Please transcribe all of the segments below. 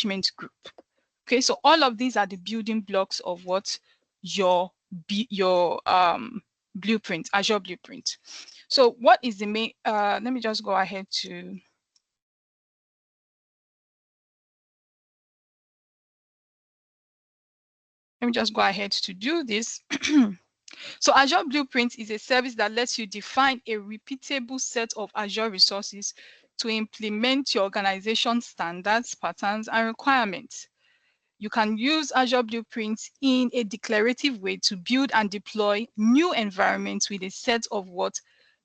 management group. Okay, so all of these are the building blocks of what your blueprint, Azure Blueprint. So what is the main, let me just go ahead to, do this. So Azure Blueprint is a service that lets you define a repeatable set of Azure resources to implement your organization's standards, patterns, and requirements. You can use Azure Blueprint in a declarative way to build and deploy new environments with a set of what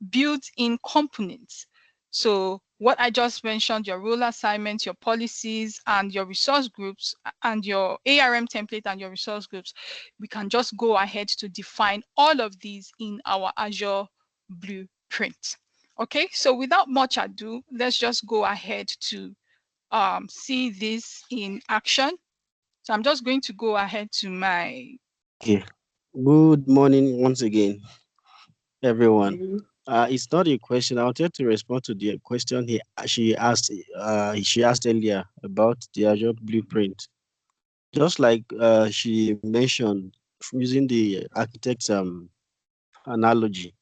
built-in components. So what I just mentioned, your role assignments, your policies, and your resource groups, and your ARM template and your resource groups, we can just go ahead to define all of these in our Azure Blueprint. Okay, so without much ado, let's just go ahead to see this in action. So I'm just going to go ahead to my... Okay. Good morning once again, everyone. It's not a question. I wanted to respond to the question she asked earlier about the Azure Blueprint. Just like she mentioned, using the architect's analogy,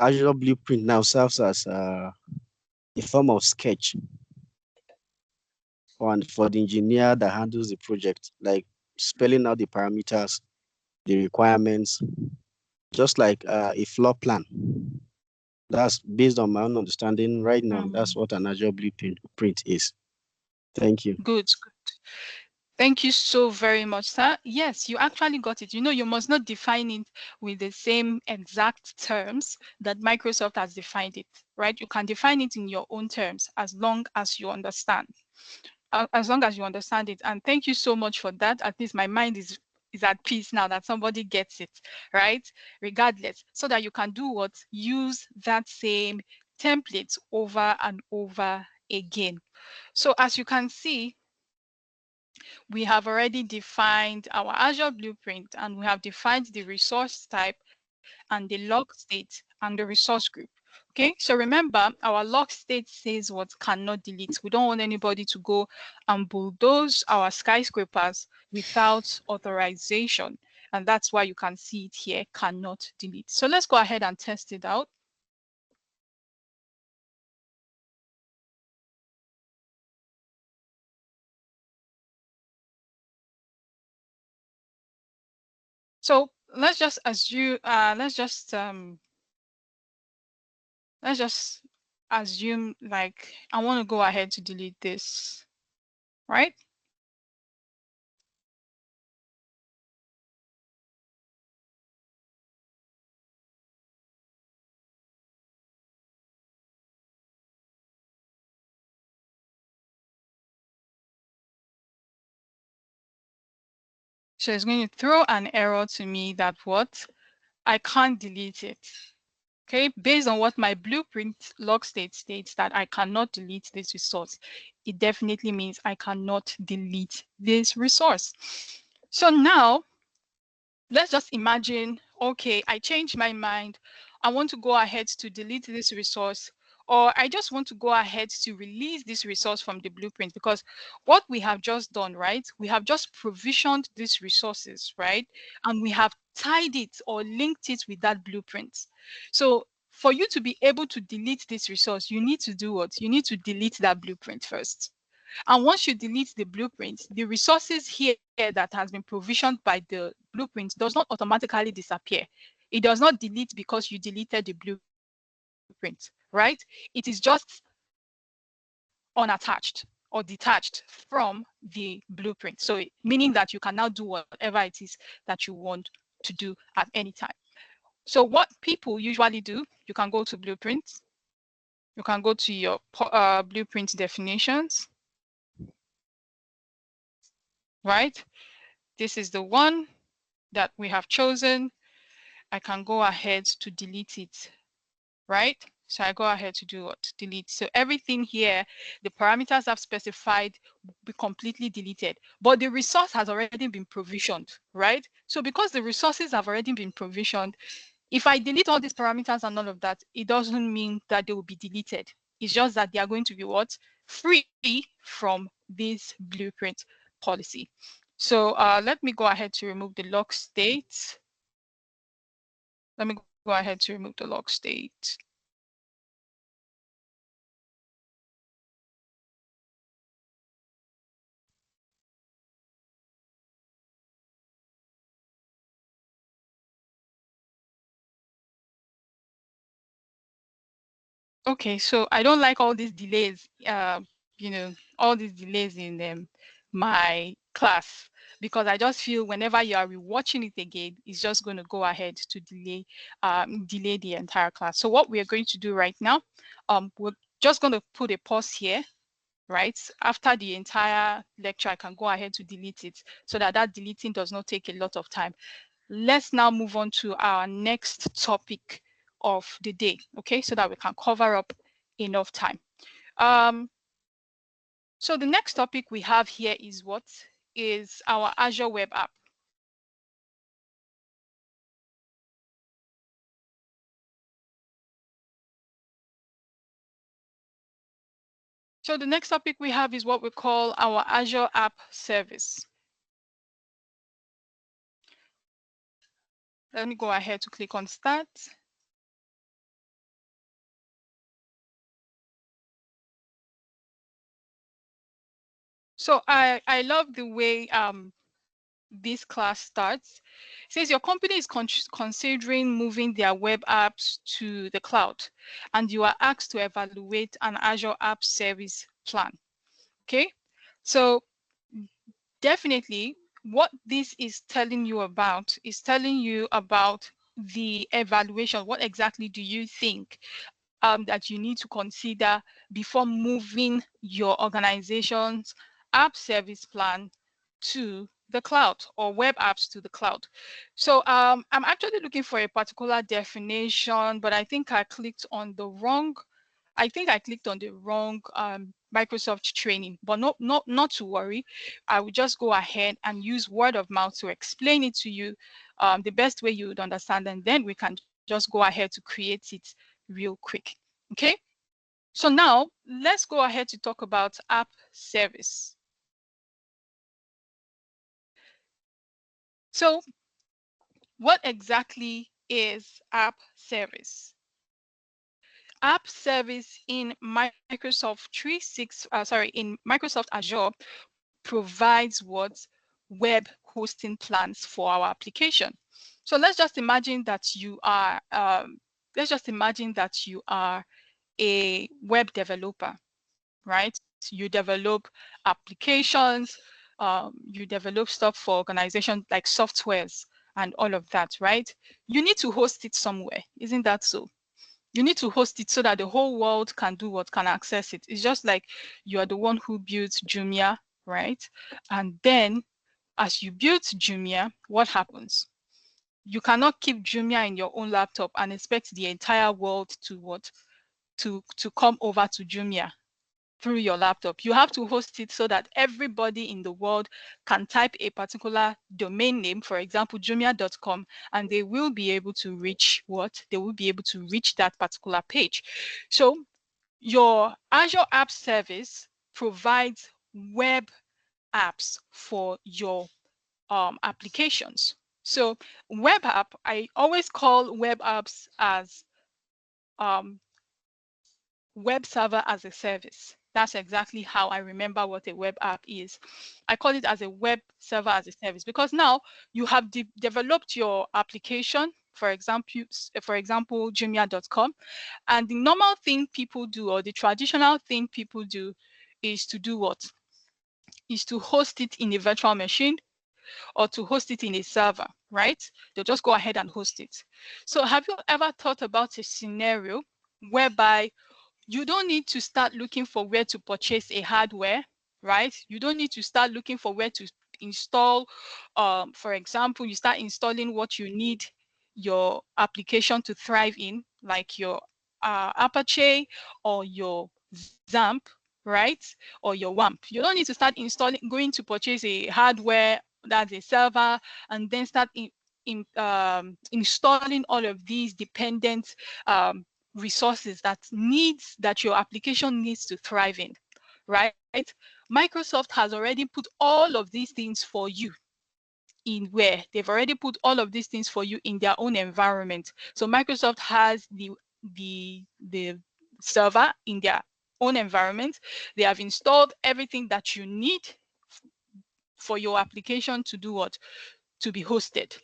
Azure Blueprint now serves as a form of sketch for the engineer that handles the project, like spelling out the parameters, the requirements, just like a floor plan. That's based on my own understanding right now. That's what an Azure Blueprint is. Thank you. Good. Thank you so very much, sir. Yes, you actually got it. You must not define it with the same exact terms that Microsoft has defined it, right? You can define it in your own terms as long as you understand. As long as you understand it. And thank you so much for that. At least my mind is at peace now that somebody gets it, right? Regardless, so that you can do what? Use that same template over and over again. So as you can see, we have already defined our Azure Blueprint, and we have defined the resource type and the log state and the resource group. Okay, so remember, our log state says what cannot delete. We don't want anybody to go and bulldoze our skyscrapers without authorization. And that's why you can see it here, cannot delete. So let's go ahead and test it out. So let's just assume, let's just assume like I want to go ahead to delete this, right? So it's going to throw an error to me that what? I can't delete it. Okay, based on what my blueprint log state states that I cannot delete this resource, it definitely means I cannot delete this resource. So now, let's just imagine, okay, I changed my mind. I want to go ahead to delete this resource, or I just want to go ahead to release this resource from the blueprint, because what we have just done, right? We have just provisioned these resources, right? And we have tied it or linked it with that blueprint. So for you to be able to delete this resource, you need to do what? You need to delete that blueprint first. And once you delete the blueprint, the resources here that has been provisioned by the blueprint does not automatically disappear. It does not delete because you deleted the blueprint, right? It is just unattached or detached from the blueprint. So meaning that you can now do whatever it is that you want to do at any time. So what people usually do, you can go to blueprints, you can go to your blueprint definitions, right? This is the one that we have chosen. I can go ahead to delete it, right? So I go ahead to do what? Delete. So everything here, the parameters I've specified will be completely deleted, but the resource has already been provisioned, right? So because the resources have already been provisioned, if I delete all these parameters and all of that, it doesn't mean that they will be deleted. It's just that they are going to be what? Free from this blueprint policy. So let me go ahead to remove the log state. Let me go ahead to remove the log state. Okay, so I don't like all these delays, all these delays in my class, because I just feel whenever you are rewatching it again, it's just going to go ahead to delay the entire class. So what we are going to do right now, we're just going to put a pause here, right? After the entire lecture, I can go ahead to delete it so that deleting does not take a lot of time. Let's now move on to our next topic of the day, okay, so that we can cover up enough time. So the next topic we have here is what is our Azure web app. So the next topic we have is what we call our Azure app service. Let me go ahead to click on start. So I love the way this class starts. It says your company is considering moving their web apps to the cloud, and you are asked to evaluate an Azure app service plan. Okay, so definitely what this is telling you about is telling you about the evaluation. What exactly do you think that you need to consider before moving your organization's app service plan to the cloud, or web apps to the cloud? So I'm actually looking for a particular definition, but I think I clicked on the wrong Microsoft training, but not to worry. I will just go ahead and use word of mouth to explain it to you the best way you would understand, and then we can just go ahead to create it real quick. Okay, so now let's go ahead to talk about app service. So what exactly is app service? App service in Microsoft Azure provides what? Web hosting plans for our application. So let's just imagine that you are a web developer, right? You develop applications, you develop stuff for organizations like softwares and all of that, right? You need to host it somewhere, isn't that so? You need to host it so that the whole world can do what? Can access it. It's just like you are the one who built Jumia, right? And then as you build Jumia, what happens? You cannot keep Jumia in your own laptop and expect the entire world to what? To come over to Jumia through your laptop. You have to host it so that everybody in the world can type a particular domain name, for example, jumia.com, and they will be able to reach what? They will be able to reach that particular page. So your Azure App Service provides web apps for your applications. So web app, I always call web apps as web server as a service. That's exactly how I remember what a web app is. I call it as a web server as a service because now you have developed your application, for example, Jumia.com, and the normal thing people do, or the traditional thing people do, is to do what? Is to host it in a virtual machine or to host it in a server, right? They'll just go ahead and host it. So have you ever thought about a scenario whereby you don't need to start looking for where to purchase a hardware, right? You don't need to start looking for where to install. For example, you start installing what you need your application to thrive in, like your Apache or your XAMPP, right? Or your WAMP. You don't need to start going to purchase a hardware that's a server and then start installing all of these dependent resources that your application needs to thrive in, right? Microsoft has already put all of these things for you in where they've already put all of these things for you in their own environment. So Microsoft has the server in their own environment. They have installed everything that you need for your application to do what? To be hosted.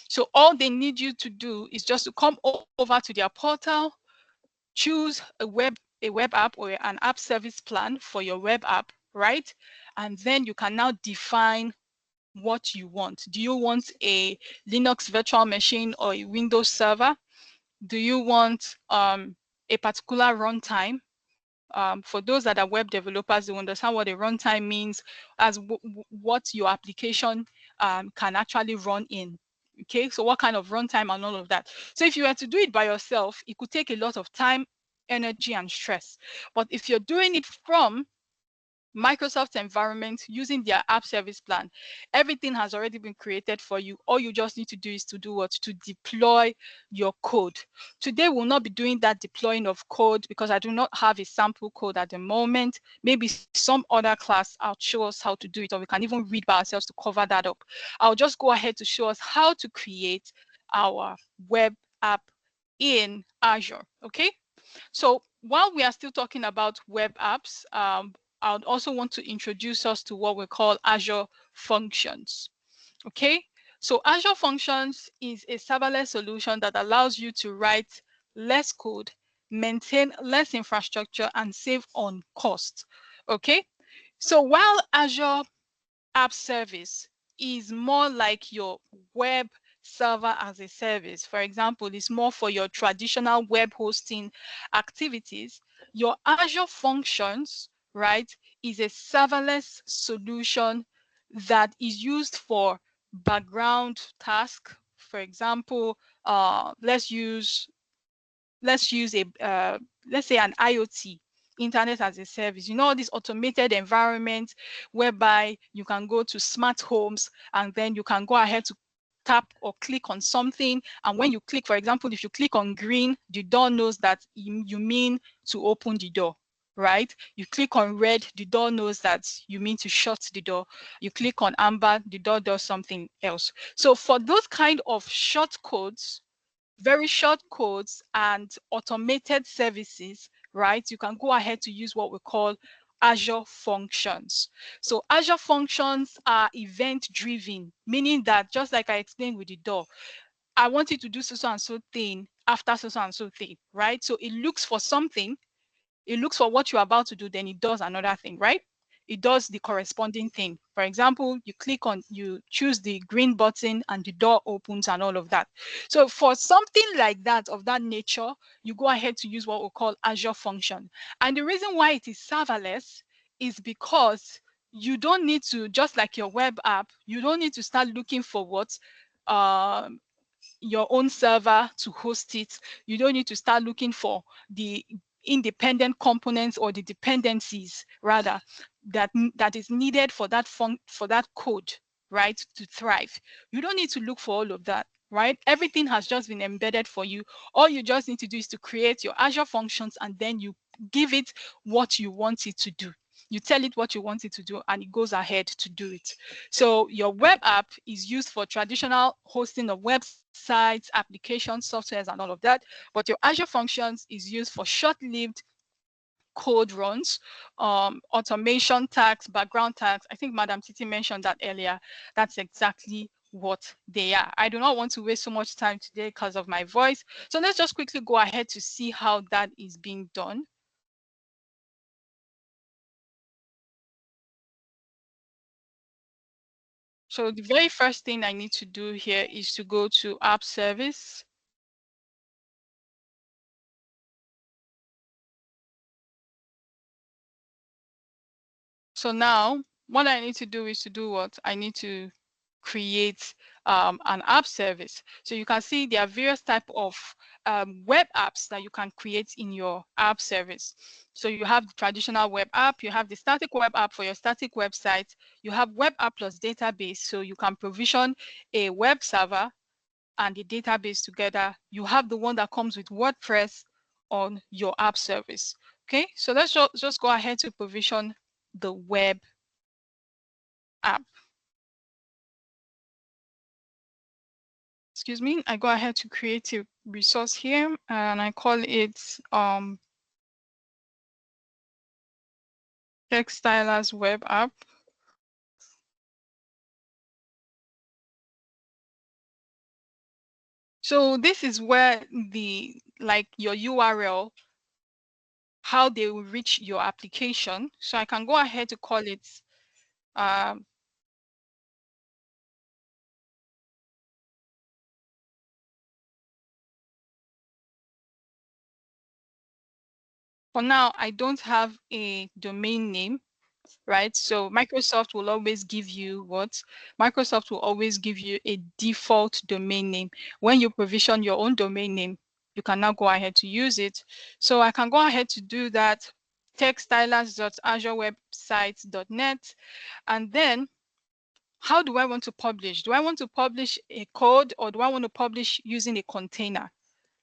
So all they need you to do is just to come over to their portal, choose a web app or an app service plan for your web app, right? And then you can now define what you want. Do you want a Linux virtual machine or a Windows server? Do you want a particular runtime? For those that are web developers, they understand what a runtime means as what your application can actually run in. Okay, so what kind of runtime and all of that. So if you were to do it by yourself, it could take a lot of time, energy, and stress. But if you're doing it from Microsoft environment using their app service plan, everything has already been created for you. All you just need to do is to do what? To deploy your code. Today we'll not be doing that deploying of code because I do not have a sample code at the moment. Maybe some other class I'll show us how to do it, or we can even read by ourselves to cover that up. I'll just go ahead to show us how to create our web app in Azure. Okay, so while we are still talking about web apps, I would also want to introduce us to what we call Azure Functions. Okay, so Azure Functions is a serverless solution that allows you to write less code, maintain less infrastructure, and save on cost. Okay, so while Azure App Service is more like your web server as a service. For example, it's more for your traditional web hosting activities. Your Azure Functions, right, is a serverless solution that is used for background tasks. For example, let's use a let's say an IoT, internet as a service. You know, this automated environment whereby you can go to smart homes and then you can go ahead to tap or click on something, and when you click, for example, if you click on green, the door knows that you mean to open the door, right? You click on red, the door knows that you mean to shut the door. You click on amber, the door does something else. So for those kind of short codes, very short codes and automated services, right? You can go ahead to use what we call Azure Functions. So Azure Functions are event driven, meaning that just like I explained with the door, I want you to do so and so thing after so and so thing, right? So it looks for something, it looks for what you're about to do, then it does another thing, right? It does the corresponding thing. For example, you choose the green button and the door opens and all of that. So for something like that, of that nature, you go ahead to use what we call Azure Function. And the reason why it is serverless is because you don't need to, just like your web app, you don't need to start looking for what um, your own server to host it. You don't need to start looking for the independent components or the dependencies rather that is needed for that code, right, to thrive. You don't need to look for all of that, right? Everything has just been embedded for you. All you just need to do is to create your Azure Functions, and then you give it what you want it to do. You tell it what you want it to do, and it goes ahead to do it. So your web app is used for traditional hosting of websites, applications, softwares, and all of that. But your Azure Functions is used for short-lived code runs, automation tasks, background tasks. I think Madam Titi mentioned that earlier. That's exactly what they are. I do not want to waste so much time today because of my voice. So let's just quickly go ahead to see how that is being done. So the very first thing I need to do here is to go to App Service. So now what I need to do is to do what? I need to create an app service. So you can see there are various type of web apps that you can create in your app service. So you have the traditional web app, you have the static web app for your static website, you have web app plus database, so you can provision a web server and the database together. You have the one that comes with WordPress, on your app service. Okay, so let's just go ahead to provision the web app. Excuse me, I go ahead to create a resource here and I call it Textilers web app. So this is where the your URL, how they will reach your application. So I can go ahead to call it um, for now, I don't have a domain name, right? So Microsoft will always give you what? Microsoft will always give you a default domain name. When you provision your own domain name, you can now go ahead to use it. So I can go ahead to do that, textilers.azurewebsites.net. And then how do I want to publish? Do I want to publish a code or do I want to publish using a container?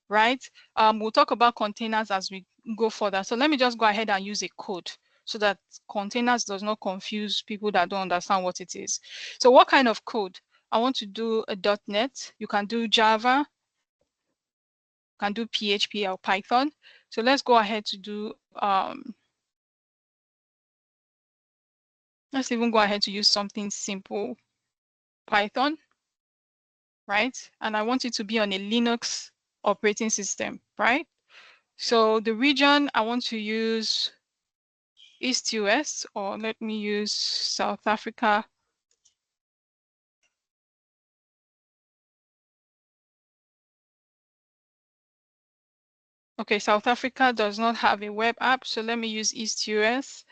Right? We'll talk about containers as we go further. So let me just go ahead and use a code so that containers does not confuse people that don't understand what it is. So what kind of code? I want to do a .NET. You can do Java, you can do PHP or Python. So let's go ahead to do, let's even go ahead to use something simple, Python, right? And I want it to be on a Linux operating system, right? So the region I want to use East US, or let me use South Africa. Okay, South Africa does not have a web app, so let me use East US.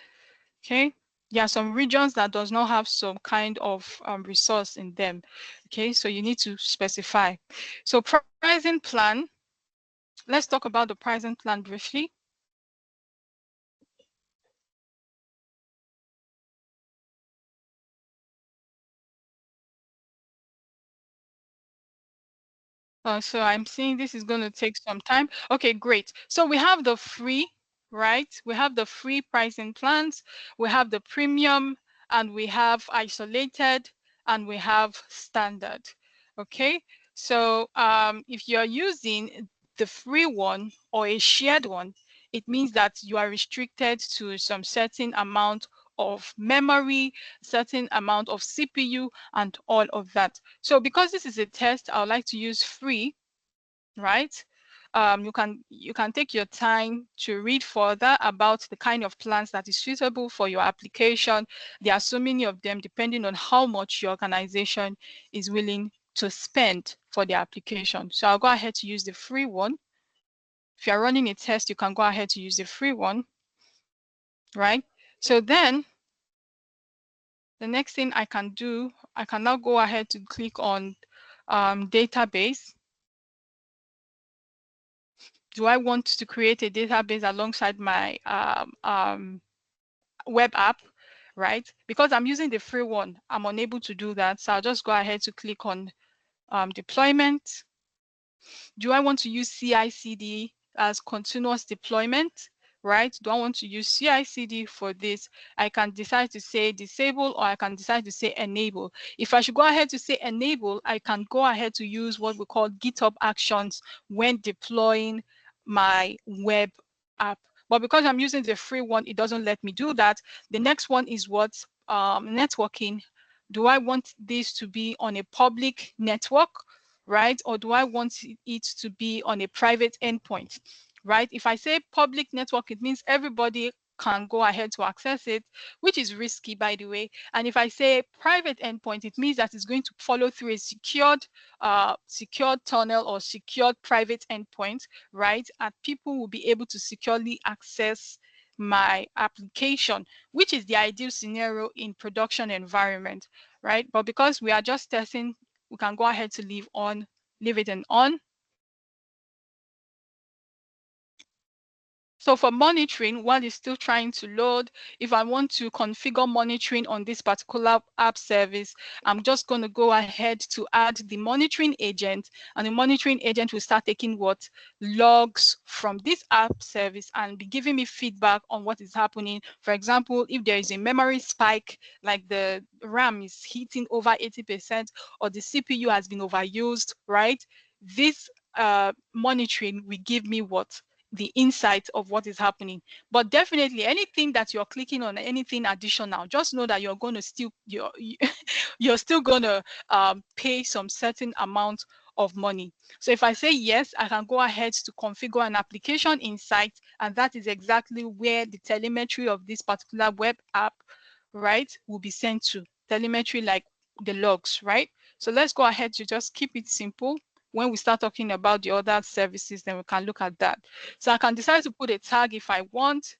Okay, there are some regions that does not have some kind of resource in them. Okay, so you need to specify. So pricing plan, let's talk about the pricing plan briefly. So I'm seeing this is going to take some time. Okay, great. So we have the free, right? We have the free pricing plans, we have the premium, and we have isolated, and we have standard. Okay, so if you're using the free one or a shared one, it means that you are restricted to some certain amount of memory, certain amount of CPU, and all of that. So because this is a test, I would like to use free, right? You can take your time to read further about the kind of plans that is suitable for your application. There are so many of them depending on how much your organization is willing to spend for the application. So I'll go ahead to use the free one. If you're running a test, you can go ahead to use the free one, right? So then the next thing I can do, I can now go ahead to click on database. Do I want to create a database alongside my web app, right? Because I'm using the free one, I'm unable to do that. So I'll just go ahead to click on deployment. Do I want to use CI/CD as continuous deployment, right? Do I want to use CI/CD for this? I can decide to say disable or I can decide to say enable. If I should go ahead to say enable, I can go ahead to use what we call GitHub Actions when deploying my web app. But because I'm using the free one, it doesn't let me do that. The next one is what? Networking. Do I want this to be on a public network, right? Or do I want it to be on a private endpoint, right? If I say public network, it means everybody can go ahead to access it, which is risky, by the way. And if I say private endpoint, it means that it's going to follow through a secured tunnel or secured private endpoint, right? And people will be able to securely access my application, which is the ideal scenario in production environment, right? But because we are just testing, we can go ahead to leave it in on. So for monitoring, while it's still trying to load, if I want to configure monitoring on this particular app service, I'm just going to go ahead to add the monitoring agent, and the monitoring agent will start taking what logs from this app service and be giving me feedback on what is happening. For example, if there is a memory spike, like the RAM is hitting over 80% or the CPU has been overused, right? This monitoring will give me what the insight of what is happening. But definitely anything that you're clicking on, anything additional, just know that you're going to still you're still going to pay some certain amount of money. So if I say yes, I can go ahead to configure an application insight, and that is exactly where the telemetry of this particular web app, right, will be sent to. Telemetry like the logs, right? So let's go ahead to just keep it simple. When we start talking about the other services, then we can look at that. So I can decide to put a tag if I want.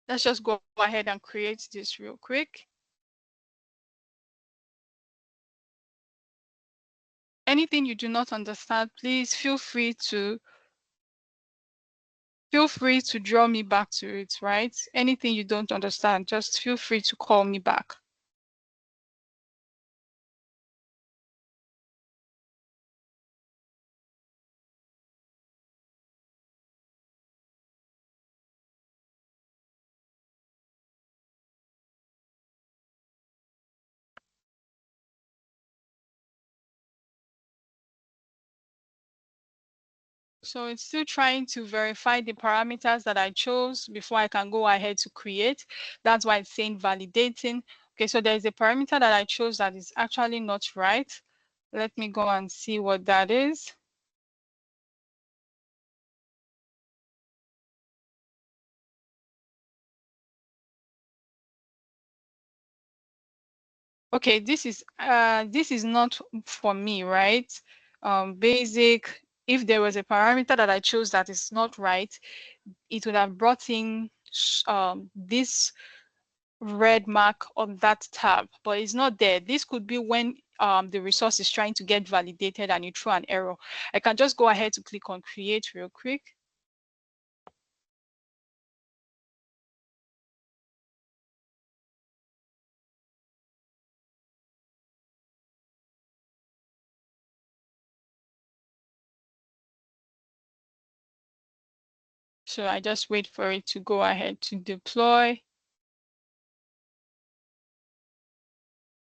Let's just go ahead and create this real quick. Anything you do not understand, please feel free to draw me back to it, right? Anything you don't understand, just feel free to call me back. So it's still trying to verify the parameters that I chose before I can go ahead to create. That's why it's saying validating. Okay, so there's a parameter that I chose that is actually not right. Let me go and see what that is. Okay, this is not for me, right? Basic, if there was a parameter that I chose that is not right, it would have brought in this red mark on that tab, but it's not there. This could be when the resource is trying to get validated and you throw an error. I can just go ahead to click on create real quick. So I just wait for it to go ahead to deploy.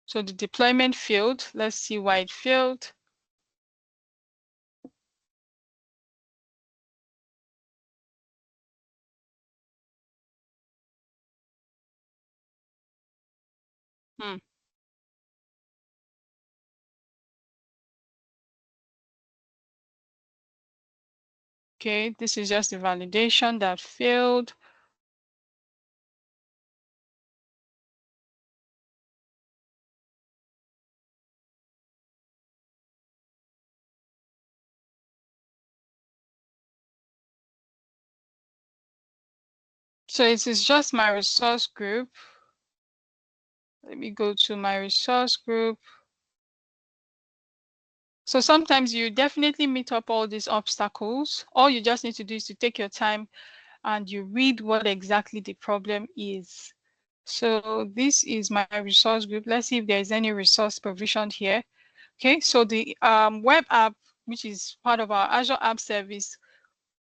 So the deployment failed. Let's see why it failed. Hmm. Okay, this is just the validation that failed. So it is just my resource group. Let me go to my resource group. So sometimes you definitely meet up all these obstacles. All you just need to do is to take your time and you read what exactly the problem is. So this is my resource group. Let's see if there is any resource provisioned here. Okay, so the web app, which is part of our Azure App Service,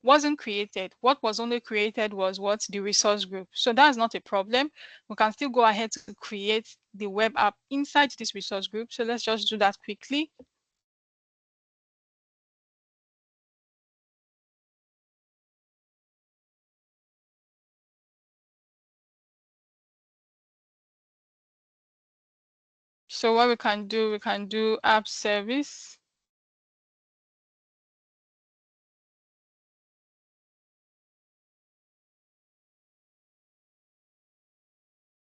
wasn't created. What was only created was what the resource group. So that's not a problem. We can still go ahead to create the web app inside this resource group. So let's just do that quickly. So what we can do app service.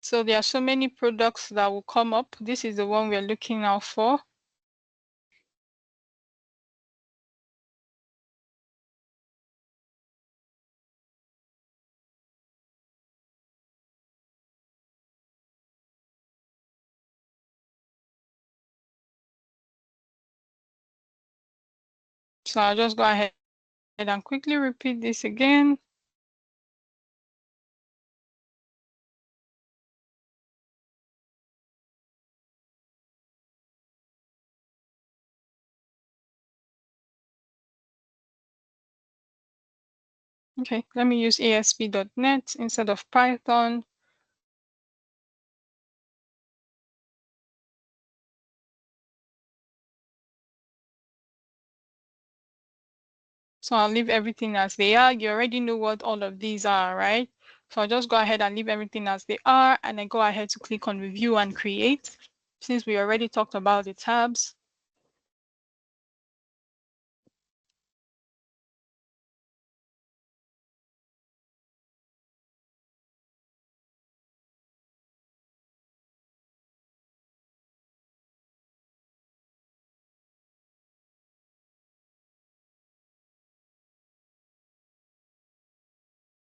So there are so many products that will come up. This is the one we're looking out for. So I'll just go ahead and quickly repeat this again. Okay, let me use ASP.NET instead of Python. So I'll leave everything as they are. You already know what all of these are, right? So I'll just go ahead and leave everything as they are, and then go ahead to click on review and create, since we already talked about the tabs.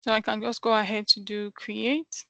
So I can just go ahead to do create.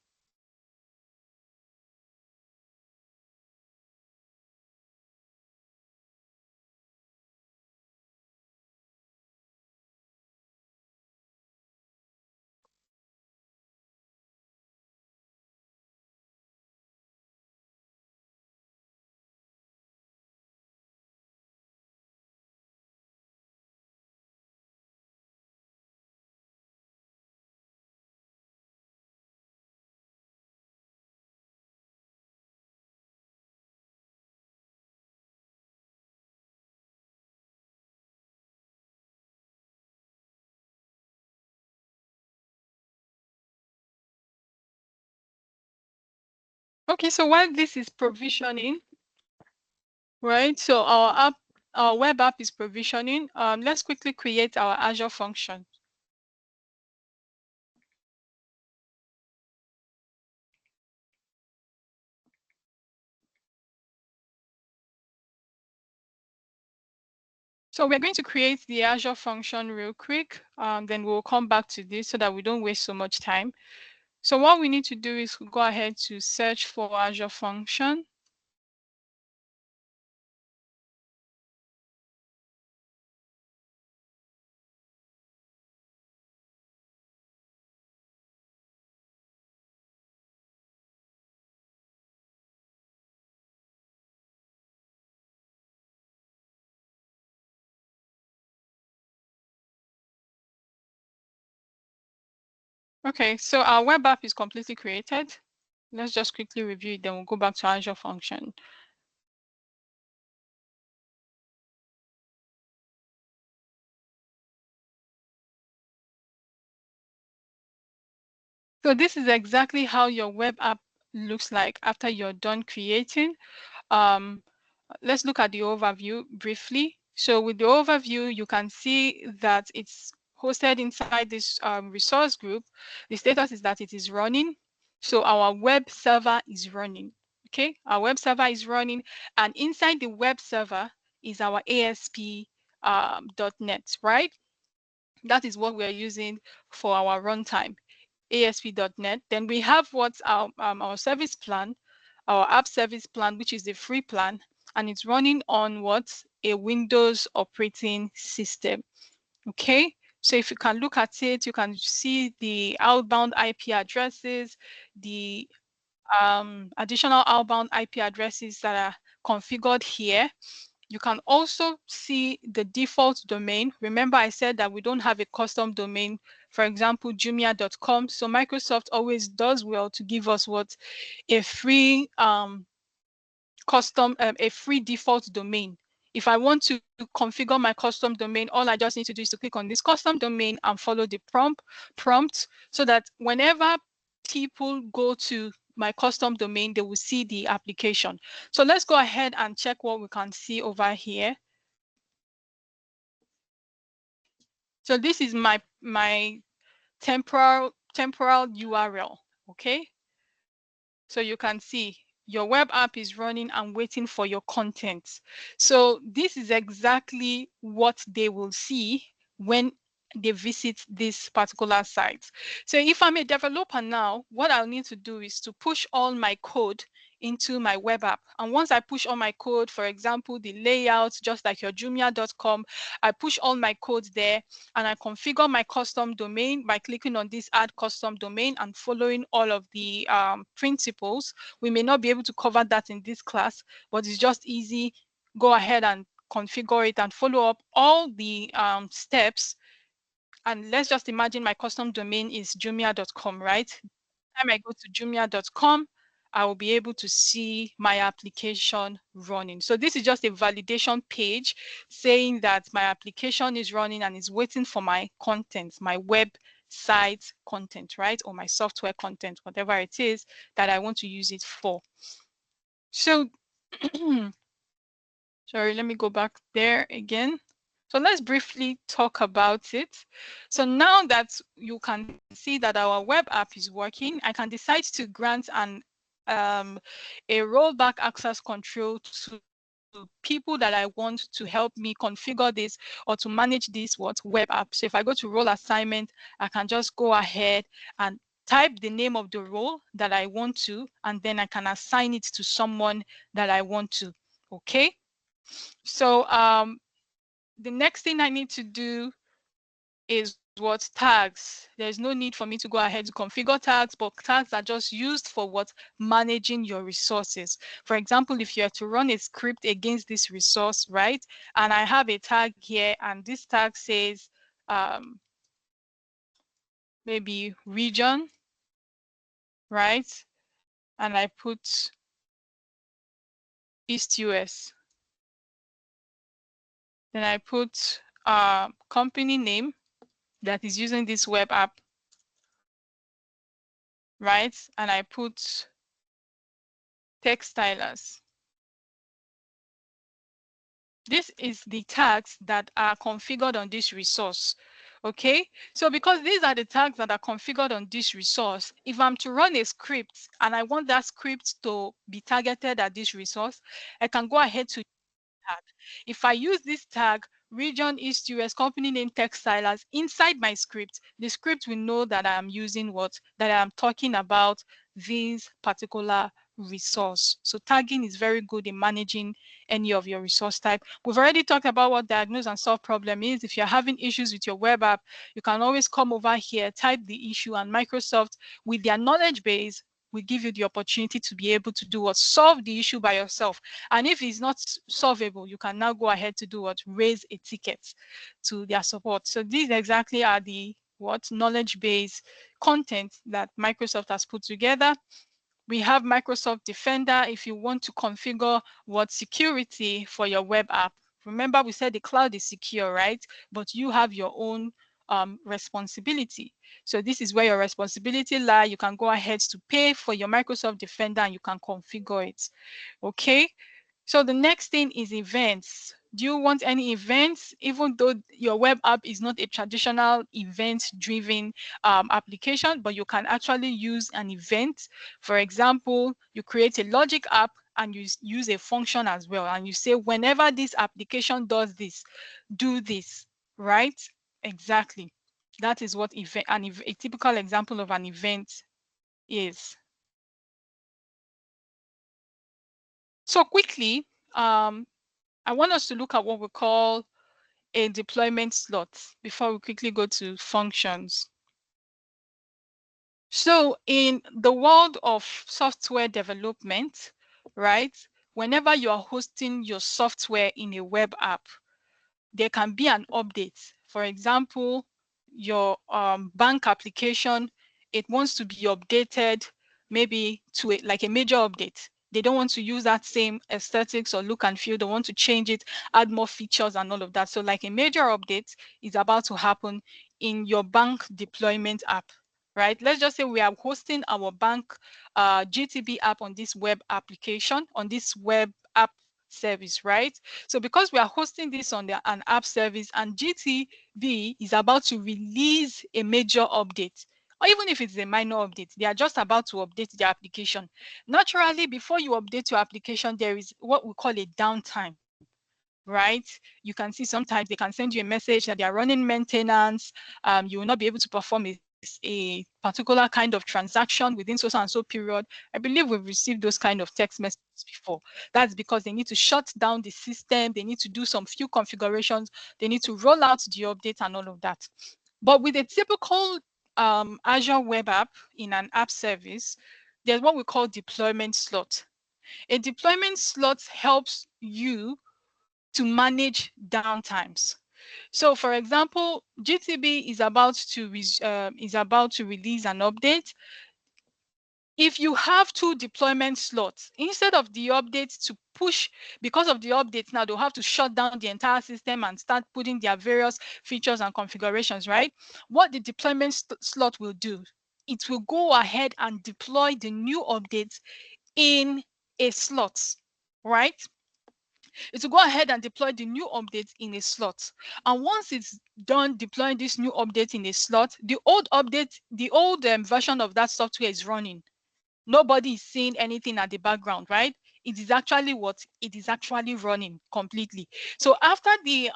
Okay, so while this is provisioning, right? So our web app is provisioning. Let's quickly create our Azure function. So we're going to create the Azure function real quick. Then we'll come back to this so that we don't waste so much time. So what we need to do is go ahead to search for Azure function. Okay, so our web app is completely created. Let's just quickly review it, then we'll go back to Azure function. So this is exactly how your web app looks like after you're done creating. Um, let's look at the overview briefly. So with the overview, you can see that it's hosted inside this resource group. The status is that it is running. So our web server is running. Okay, our web server is running, and inside the web server is our ASP.NET, right? That is what we're using for our runtime, ASP.NET. Then we have what's our service plan, our app service plan, which is the free plan, and it's running on what? A Windows operating system. Okay, so if you can look at it, you can see the outbound IP addresses, the additional outbound IP addresses that are configured here. You can also see the default domain. Remember, I said that we don't have a custom domain, for example, jumia.com. So Microsoft always does well to give us what? A free a free default domain. If I want to configure my custom domain, all I just need to do is to click on this custom domain and follow the prompt so that whenever people go to my custom domain, they will see the application. So let's go ahead and check what we can see over here. So this is my temporal URL, okay? So you can see your web app is running and waiting for your contents. So this is exactly what they will see when they visit this particular site. So if I'm a developer now, what I'll need to do is to push all my code into my web app. And once I push all my code, for example, the layout, just like your Jumia.com, I push all my code there and I configure my custom domain by clicking on this add custom domain and following all of the principles. We may not be able to cover that in this class, but it's just easy. Go ahead and configure it and follow up all the steps. And let's just imagine my custom domain is jumia.com, right? Time I go to jumia.com, I will be able to see my application running. So this is just a validation page saying that my application is running and is waiting for my content, my website content, right? Or my software content, whatever it is that I want to use it for. So, sorry, let me go back there again. So let's briefly talk about it. So now that you can see that our web app is working, I can decide to grant a rollback access control to people that I want to help me configure this or to manage this web app. So if I go to role assignment, I can just go ahead and type the name of the role that I want to, and then I can assign it to someone that I want to. Okay. So the next thing I need to do is what tags. There's no need for me to go ahead to configure tags, but tags are just used for what managing your resources. For example, if you are to run a script against this resource, right? And I have a tag here, and this tag says maybe region, right? And I put East US. Then I put company name that is using this web app, right? And I put textilers. This is the tags that are configured on this resource. Okay, so because these are the tags that are configured on this resource, if I'm to run a script and I want that script to be targeted at this resource, I can go ahead to tag. If I use this tag, region East US company name textilers inside my script, the script will know that I am using what, that I am talking about this particular resource. So tagging is very good in managing any of your resource type. We've already talked about what diagnose and solve problem is. If you're having issues with your web app, you can always come over here, type the issue, and Microsoft, with their knowledge base, will give you the opportunity to be able to do what, solve the issue by yourself. And if it's not solvable, you can now go ahead to do what, raise a ticket to their support. So these exactly are the what knowledge base content that Microsoft has put together. We have Microsoft Defender if you want to configure what security for your web app. Remember, we said the cloud is secure, right? But you have your own responsibility. So this is where your responsibility lies. You can go ahead to pay for your Microsoft Defender and you can configure it. Okay. So the next thing is events. Do you want any events? Even though your web app is not a traditional event-driven application, but you can actually use an event. For example, you create a logic app and you use a function as well. And you say, whenever this application does this, do this, right? Exactly. That is what a typical example of an event is. So quickly, I want us to look at what we call a deployment slot before we quickly go to functions. So in the world of software development, right, whenever you are hosting your software in a web app, there can be an update. For example, your bank application, it wants to be updated maybe to like a major update. They don't want to use that same aesthetics or look and feel. They want to change it, add more features and all of that. So like a major update is about to happen in your bank deployment app, right? Let's just say we are hosting our bank GTB app on this web application, on this web app service, right? So because we are hosting this on an app service and GTB is about to release a major update, or even if it's a minor update, they are just about to update their application. Naturally, before you update your application, there is what we call a downtime, right? You can see sometimes they can send you a message that they are running maintenance. You will not be able to perform a particular kind of transaction within so and so period. I believe we've received those kind of text messages before. That's because they need to shut down the system. They need to do some few configurations. They need to roll out the update and all of that. But with a typical Azure web app in an app service, there's what we call deployment slot. A deployment slot helps you to manage downtimes. So, for example, GTB is about to release an update. If you have 2 deployment slots, instead of the update to push, because of the updates now, they'll have to shut down the entire system and start putting their various features and configurations, right? What the deployment slot will do, it will go ahead and deploy the new updates in a slot, right? It will go ahead and deploy the new update in a slot. And once it's done deploying this new update in a slot, the old update, the old version of that software is running. Nobody is seeing anything at the background, right? It is actually what? It is actually running completely. So after the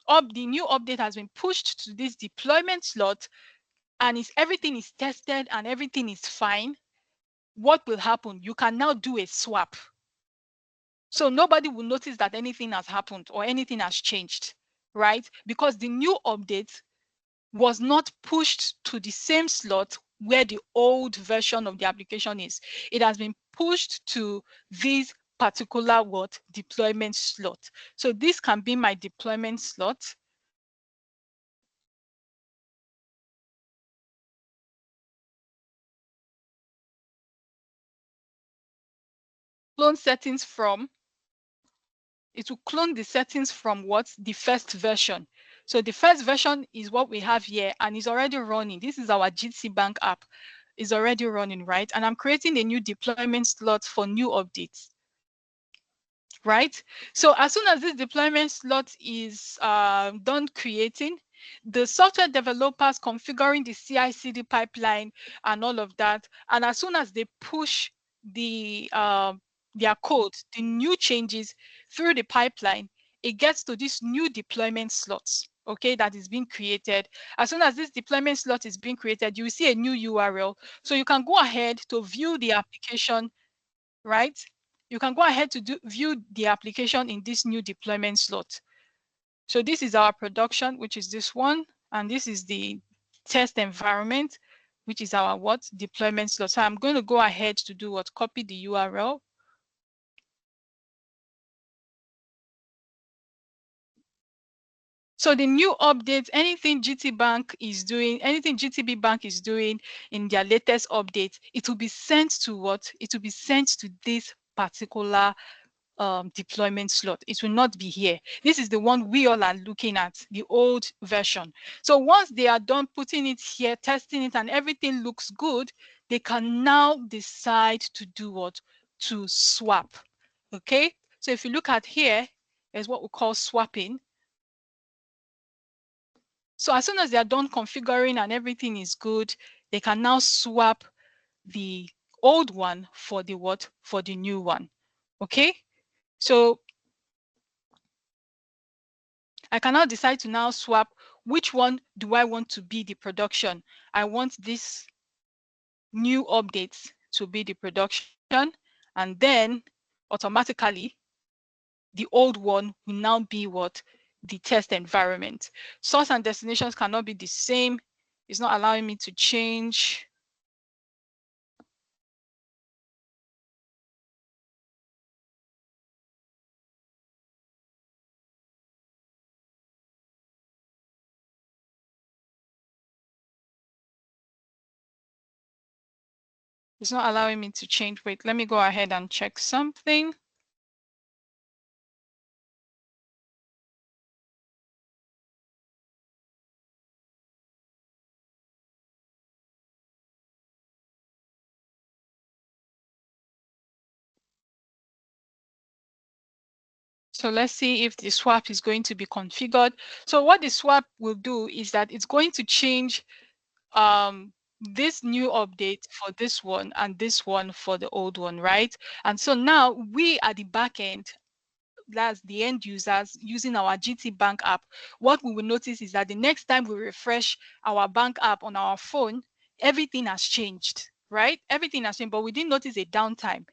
new update has been pushed to this deployment slot and everything is tested and everything is fine, what will happen? You can now do a swap. So nobody will notice that anything has happened or anything has changed, right? Because the new update was not pushed to the same slot where the old version of the application is. It has been pushed to this particular deployment slot. So this can be my deployment slot. Clone settings from, it will clone the settings from the first version. So the first version is what we have here and is already running. This is our GT Bank app. Is already running, right? And I'm creating a new deployment slot for new updates. Right? So as soon as this deployment slot is done creating, the software developers configuring the CI/CD pipeline and all of that, and as soon as they push their code, the new changes through the pipeline, it gets to this new deployment slots, okay, that is being created. As soon as this deployment slot is being created, you will see a new URL. So you can go ahead to view the application, right? You can go ahead to view the application in this new deployment slot. So this is our production, which is this one, and this is the test environment, which is our deployment slot. So I'm going to go ahead to do copy the URL. So the new updates, anything GT Bank is doing, anything GTB Bank is doing in their latest update, it will be sent to It will be sent to this particular deployment slot. It will not be here. This is the one we all are looking at, the old version. So once they are done putting it here, testing it, and everything looks good, they can now decide to do to swap. Okay. So if you look at here, is what we call swapping. So as soon as they are done configuring and everything is good, they can now swap the old one for the for the new one. Okay. So I can now decide to now swap which one do I want to be the production. I want this new updates to be the production, and then automatically the old one will now be the test environment. Source and destinations cannot be the same. It's not allowing me to change. It's not allowing me to change. Wait, let me go ahead and check something. So let's see if the swap is going to be configured. So what the swap will do is that it's going to change this new update for this one and this one for the old one, right? And so now we at the back end, that's the end users using our GT Bank app, what we will notice is that the next time we refresh our bank app on our phone, everything has changed, right? Everything has changed, but we didn't notice a downtime.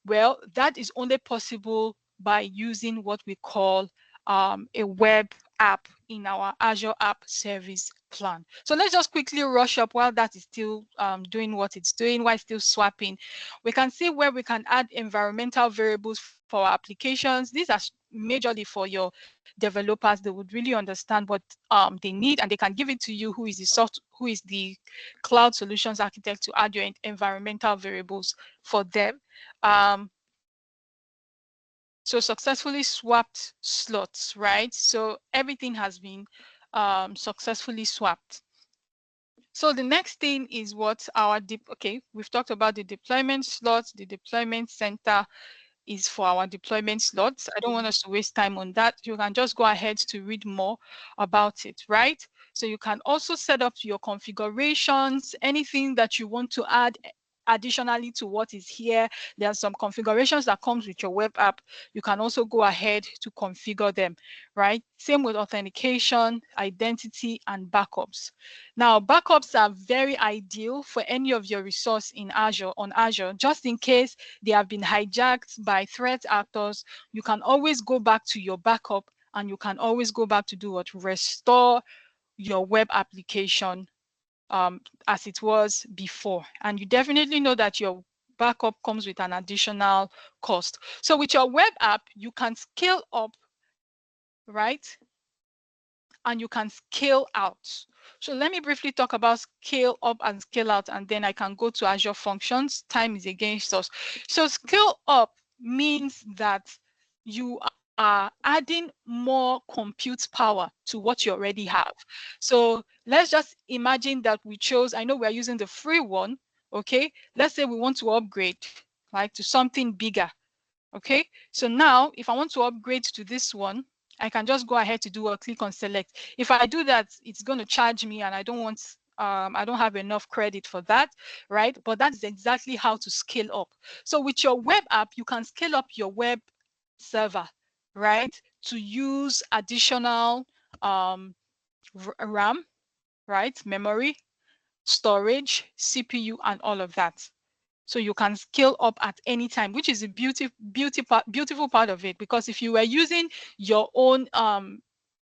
Well, that is only possible by using what we call a web app in our Azure App Service plan. So let's just quickly rush up while that is still doing what it's doing, while it's still swapping. We can see where we can add environmental variables for our applications. These are majorly for your developers. They would really understand what they need, and they can give it to you, who is the cloud solutions architect, to add your environmental variables for them. Um, so successfully swapped slots, right? So everything has been successfully swapped. So the next thing is what our okay, we've talked about the deployment slots, the deployment center is for our deployment slots. I don't want us to waste time on that. You can just go ahead to read more about it, right? So you can also set up your configurations, anything that you want to add additionally to what is here. There are some configurations that comes with your web app. You can also go ahead to configure them, right? Same with authentication, identity, and backups. Now, backups are very ideal for any of your resource in Azure, on Azure, just in case they have been hijacked by threat actors. You can always go back to your backup, and you can always go back to do what? Restore your web application as it was before. And you definitely know that your backup comes with an additional cost. So with your web app, you can scale up, right? And you can scale out. So let me briefly talk about scale up and scale out, and then I can go to Azure Functions. Time is against us. So scale up means that you are adding more compute power to what you already have. So let's just imagine that we chose, I know we're using the free one, okay? Let's say we want to upgrade, like, to something bigger. Okay, so now if I want to upgrade to this one, I can just go ahead to do a click on select. If I do that, it's going to charge me, and I don't want, I don't have enough credit for that, right? But that's exactly how to scale up. So with your web app, you can scale up your web server, right? To use additional RAM, right? Memory, storage, CPU, and all of that. So you can scale up at any time, which is a beautiful part of it. Because if you were using your own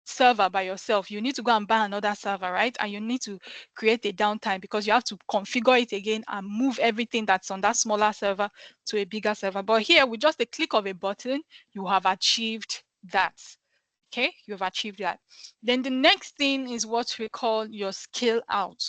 server by yourself, you need to go and buy another server, right? And you need to create a downtime, because you have to configure it again and move everything that's on that smaller server to a bigger server. But here, with just a click of a button, you have achieved that. Okay, you've achieved that. Then the next thing is what we call your scale out.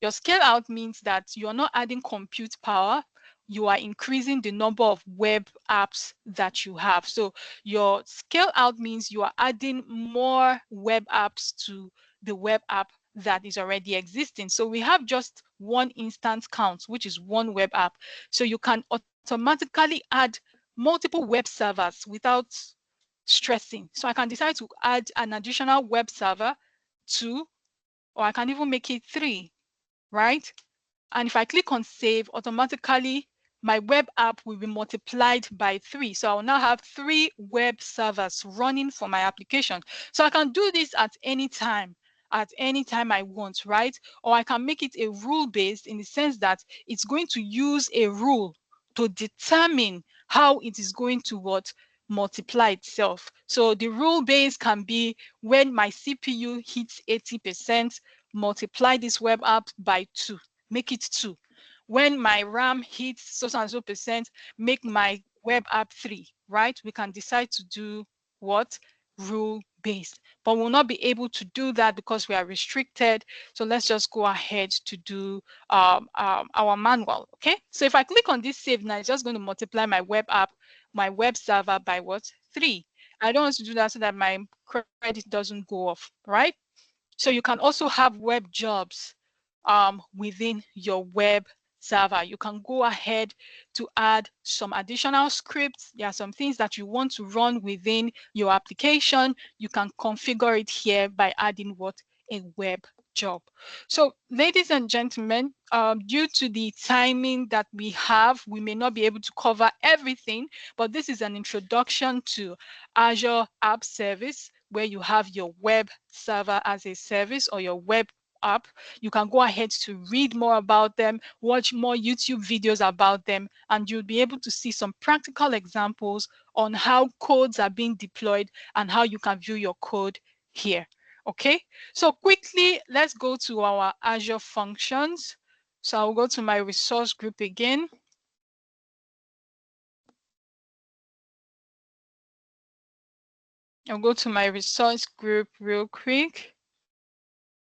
Your scale out means that you're not adding compute power, you are increasing the number of web apps that you have. So your scale out means you are adding more web apps to the web app that is already existing. So we have just one instance count, which is one web app. So you can automatically add multiple web servers without stressing. So I can decide to add an additional web server, 2, or I can even make it 3, right? And if I click on save, automatically my web app will be multiplied by 3. So I'll now have 3 web servers running for my application. So I can do this at any time I want, right? Or I can make it a rule-based, in the sense that it's going to use a rule to determine how it is going to multiply itself. So the rule base can be, when my CPU hits 80%, multiply this web app by 2, make it 2. When my RAM hits so and so percent, make my web app 3, right? We can decide to do what? Rule based, but we'll not be able to do that because we are restricted. So let's just go ahead to do our manual. Okay, so if I click on this save now, it's just going to multiply my web app, my web server, by what? 3. I don't want to do that so that my credit doesn't go off, right? So you can also have web jobs within your web server. You can go ahead to add some additional scripts. There are some things that you want to run within your application. You can configure it here by adding what? A web job. So, ladies and gentlemen, due to the timing that we have, we may not be able to cover everything, but this is an introduction to Azure App Service, where you have your web server as a service or your web app. You can go ahead to read more about them, watch more YouTube videos about them, and you'll be able to see some practical examples on how codes are being deployed and how you can view your code here. Okay, so quickly, let's go to our Azure functions. So I'll go to my resource group again. I'll go to my resource group real quick,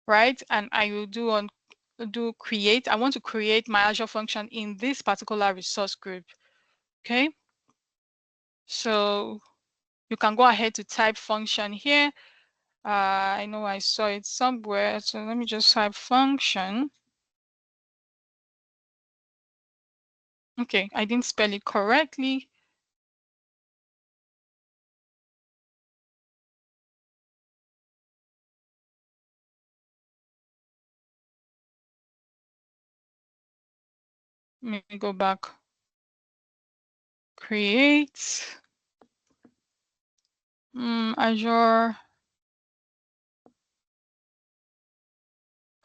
right? And I will do create. I want to create my Azure function in this particular resource group. Okay, so you can go ahead to type function here. I know I saw it somewhere, so let me just type function. Okay, I didn't spell it correctly. Let me go back. Create Azure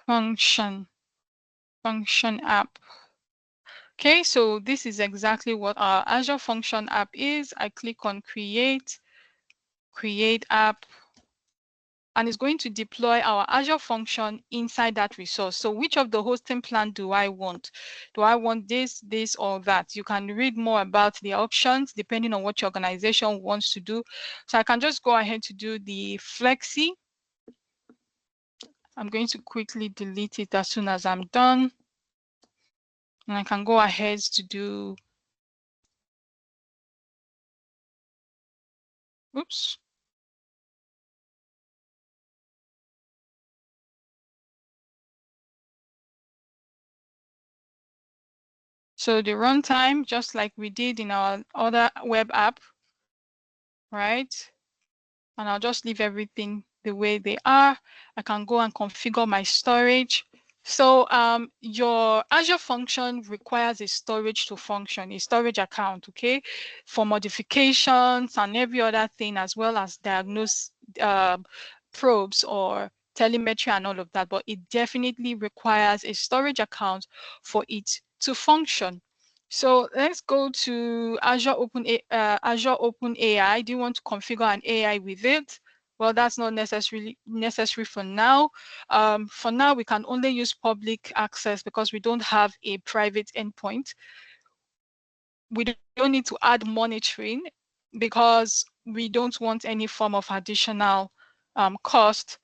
function app. Okay, so this is exactly what our Azure function app is. I click on create app, and it's going to deploy our Azure function inside that resource. So which of the hosting plan do I want? Do I want this, or that? You can read more about the options depending on what your organization wants to do. So I can just go ahead to do the Flexi. I'm going to quickly delete it as soon as I'm done. And I can go ahead to do, oops. So the runtime, just like we did in our other web app, right? And I'll just leave everything the way they are. I can go and configure my storage. So your Azure function requires a storage to function, a storage account, okay, for modifications and every other thing, as well as diagnose probes or telemetry and all of that. But it definitely requires a storage account for it to function. So let's go to Azure Open AI. Do you want to configure an AI with it? Well, that's not necessary for now. For now, we can only use public access because we don't have a private endpoint. We don't need to add monitoring because we don't want any form of additional cost.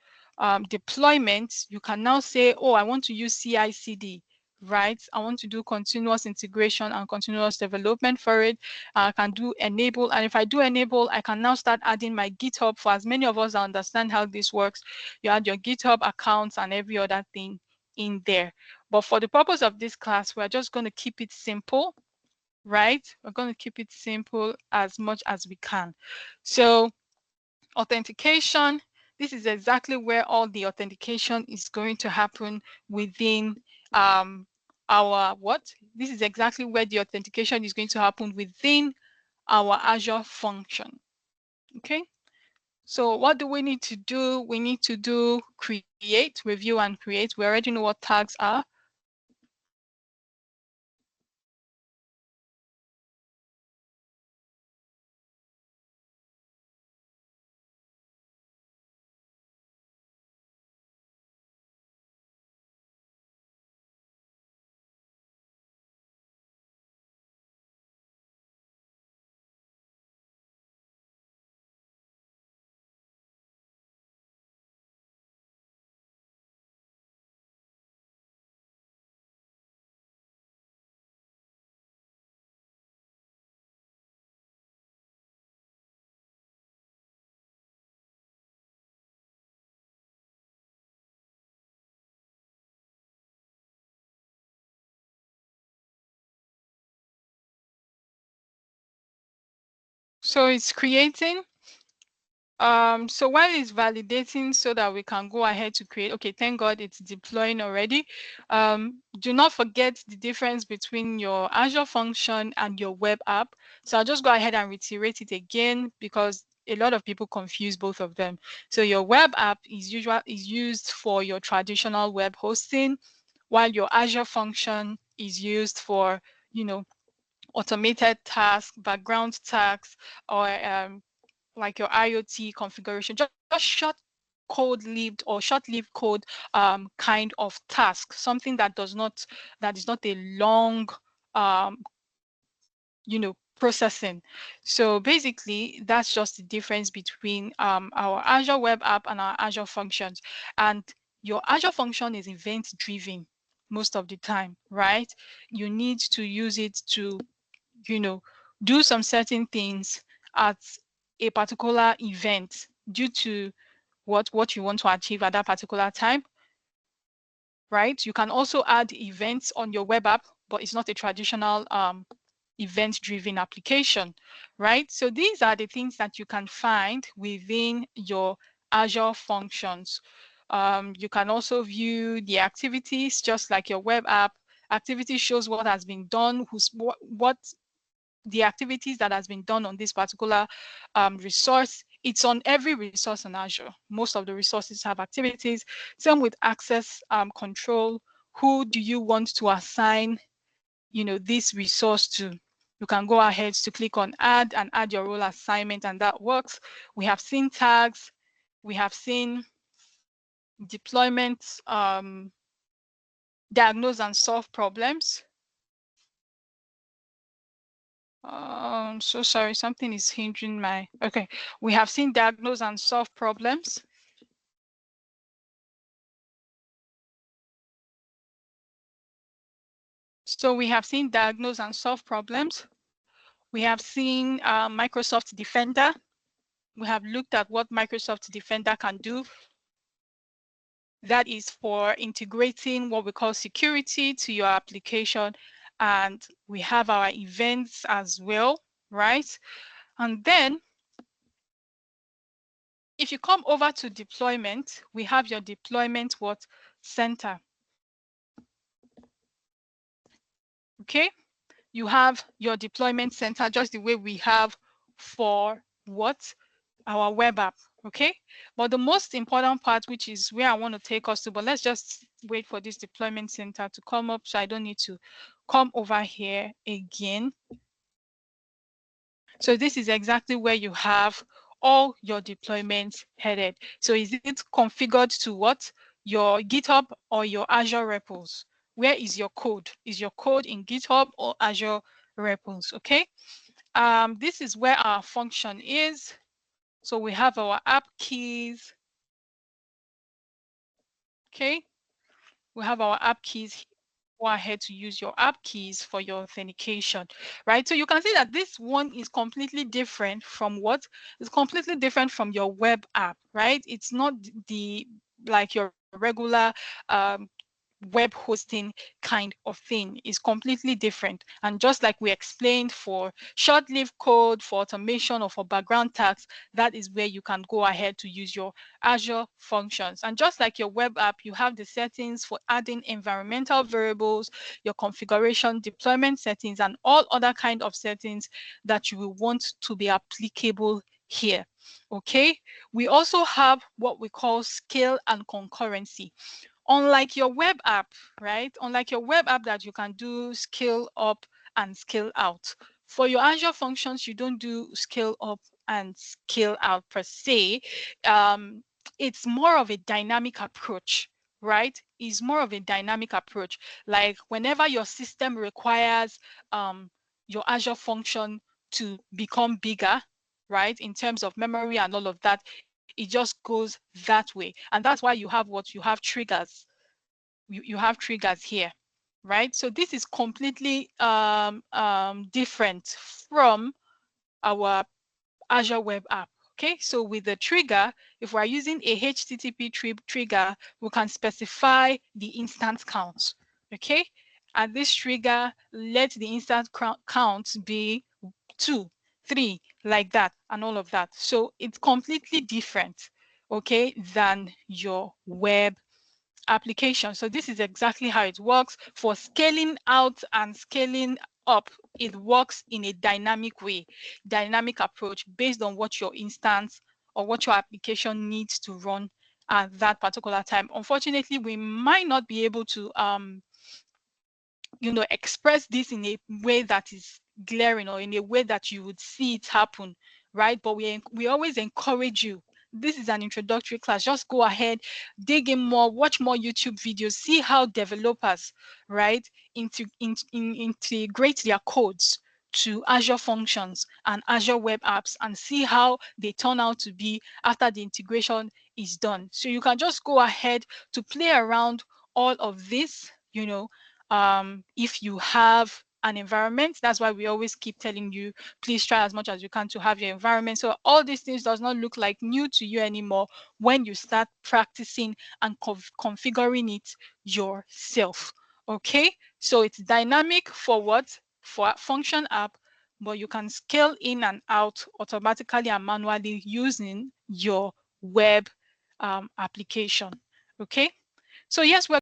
Deployment, you can now say, oh, I want to use CI/CD, right? I want to do continuous integration and continuous development for it. I can do enable, and if I do enable, I can now start adding my GitHub. For as many of us that understand how this works, you add your GitHub accounts and every other thing in there. But for the purpose of this class, we're just going to keep it simple, right? We're going to keep it simple as much as we can. So authentication, this is exactly where all the authentication is going to happen within our what? This is exactly where the authentication is going to happen within our Azure function. Okay. So what do we need to do? We need to do create, review, and create. We already know what tags are. So it's creating. So while it's validating so that we can go ahead to create, okay, thank God it's deploying already. Do not forget the difference between your Azure function and your web app. So I'll just go ahead and reiterate it again because a lot of people confuse both of them. So your web app is used for your traditional web hosting, while your Azure function is used for, you know, automated tasks, background tasks, or like your IoT configuration, just short code-lived or short-lived code kind of task, something that is not a long um, processing. So basically, that's just the difference between our Azure web app and our Azure functions. And your Azure function is event-driven most of the time, right? You need to use it to, do some certain things at a particular event due to what you want to achieve at that particular time, right? You can also add events on your web app, but it's not a traditional event-driven application, right? So these are the things that you can find within your Azure functions. You can also view the activities, just like your web app. Activity shows what has been done, what the activities that has been done on this particular resource. It's on every resource on Azure. Most of the resources have activities. Same with access control. Who do you want to assign, this resource to? You can go ahead to click on add and add your role assignment, and that works. We have seen tags. We have seen deployments, diagnose and solve problems. So sorry, something is hindering my, okay. We have seen diagnose and solve problems. So we have seen diagnose and solve problems. We have seen Microsoft Defender. We have looked at what Microsoft Defender can do. That is for integrating what we call security to your application. And we have our events as well, right? And then if you come over to deployment, we have your deployment center. Okay, you have your deployment center just the way we have for our web app. Okay, but the most important part, which is where I want to take us to, but let's just wait for this deployment center to come up so I don't need to come over here again. So this is exactly where you have all your deployments headed. So is it configured to what? Your GitHub or your Azure repos? Where is your code? Is your code in GitHub or Azure repos? Okay. This is where our function is. So we have our app keys. Okay. We have our app keys. Go ahead to use your app keys for your authentication, right? So you can see that this one is completely different from what? It's completely different from your web app, right? It's not like your regular web hosting kind of thing. Is completely different. And just like we explained for short-lived code, for automation, or for background tasks, that is where you can go ahead to use your Azure functions. And just like your web app, you have the settings for adding environmental variables, your configuration, deployment settings, and all other kind of settings that you will want to be applicable here. Okay, we also have what we call scale and concurrency. Unlike your web app, right? Unlike your web app that you can do scale up and scale out. For your Azure functions, you don't do scale up and scale out per se. Um, it's more of a dynamic approach, right? It's more of a dynamic approach. Like whenever your system requires your Azure function to become bigger, right, in terms of memory and all of that, it just goes that way. And that's why you have what? You have triggers. You have triggers here, right? So this is completely different from our Azure web app. Okay, so with the trigger, if we're using a HTTP trigger, we can specify the instance count. Okay, and this trigger, let the instance count be 2. 3, like that, and all of that. So it's completely different, okay, than your web application. So this is exactly how it works. For scaling out and scaling up, it works in a dynamic way, dynamic approach based on what your instance or what your application needs to run at that particular time. Unfortunately, we might not be able to express this in a way that is glaring or in a way that you would see it happen, right? But we always encourage you. This is an introductory class. Just go ahead, dig in more, watch more YouTube videos, see how developers, right, integrate their codes to Azure Functions and Azure Web Apps and see how they turn out to be after the integration is done. So you can just go ahead to play around all of this, if you have an environment. That's why we always keep telling you, please try as much as you can to have your environment. So all these things does not look like new to you anymore when you start practicing and configuring it yourself. Okay, so it's dynamic for what? For a function app, but you can scale in and out automatically and manually using your web application. Okay, so yes, we're